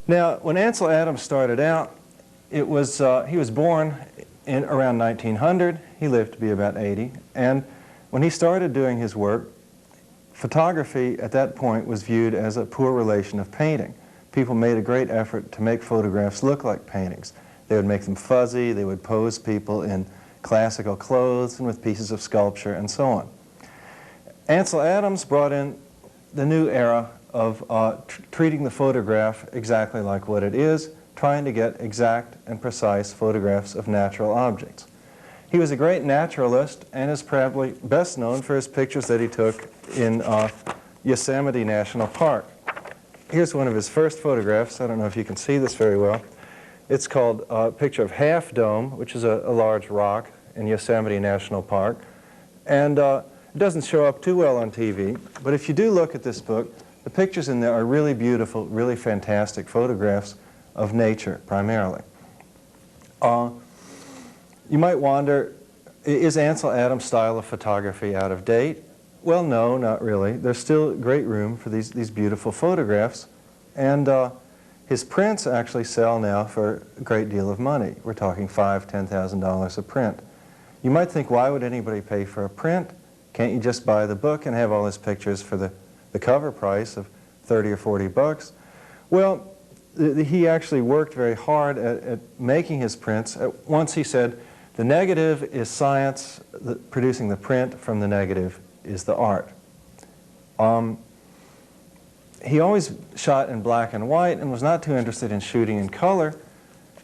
Now, when Ansel Adams started out, he was born in around 1900. He lived to be about 80. And when he started doing his work, photography at that point was viewed as a poor relation of painting. People made a great effort to make photographs look like paintings. They would make them fuzzy, they would pose people in classical clothes and with pieces of sculpture and so on. Ansel Adams brought in the new era of treating the photograph exactly like what it is, trying to get exact and precise photographs of natural objects. He was a great naturalist and is probably best known for his pictures that he took in Yosemite National Park. Here's one of his first photographs. I don't know if you can see this very well. It's called a picture of Half Dome, which is a large rock in Yosemite National Park. And it doesn't show up too well on TV, but if you do look at this book, the pictures in there are really beautiful, really fantastic photographs of nature, primarily. You might wonder, is Ansel Adams' style of photography out of date? Well, no, not really. There's still great room for these beautiful photographs, and his prints actually sell now for a great deal of money. We're talking $5,000, $10,000 a print. You might think, why would anybody pay for a print? Can't you just buy the book and have all his pictures for the cover price of 30 or 40 bucks? Well, he actually worked very hard at making his prints. Once he said, the negative is science, producing the print from the negative is the art. He always shot in black and white and was not too interested in shooting in color.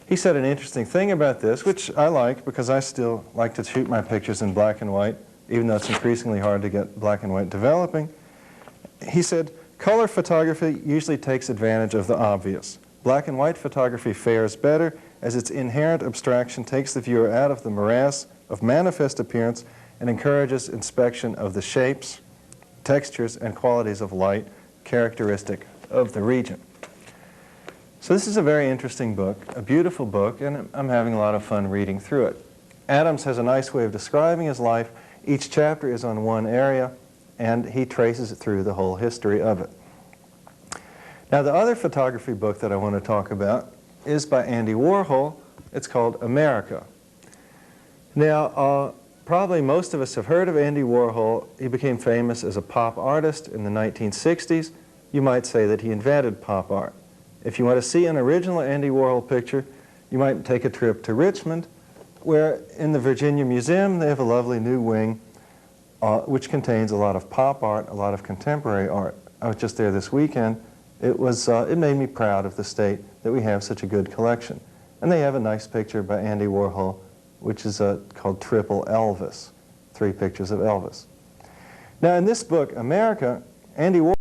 He said an interesting thing about this, which I like because I still like to shoot my pictures in black and white, even though it's increasingly hard to get black and white developing. He said, color photography usually takes advantage of the obvious. Black and white photography fares better as its inherent abstraction takes the viewer out of the morass of manifest appearance and encourages inspection of the shapes, textures, and qualities of light characteristic of the region. So this is a very interesting book, a beautiful book, and I'm having a lot of fun reading through it. Adams has a nice way of describing his life. Each chapter is on one area, and he traces it through the whole history of it. Now, the other photography book that I want to talk about is by Andy Warhol. It's called America. Now, probably most of us have heard of Andy Warhol. He became famous as a pop artist in the 1960s. You might say that he invented pop art. If you want to see an original Andy Warhol picture, you might take a trip to Richmond, where in the Virginia Museum they have a lovely new wing which contains a lot of pop art, a lot of contemporary art. I was just there this weekend. It made me proud of the state that we have such a good collection. And they have a nice picture by Andy Warhol, which is called Triple Elvis, 3 pictures of Elvis. Now in this book, America, Andy Warhol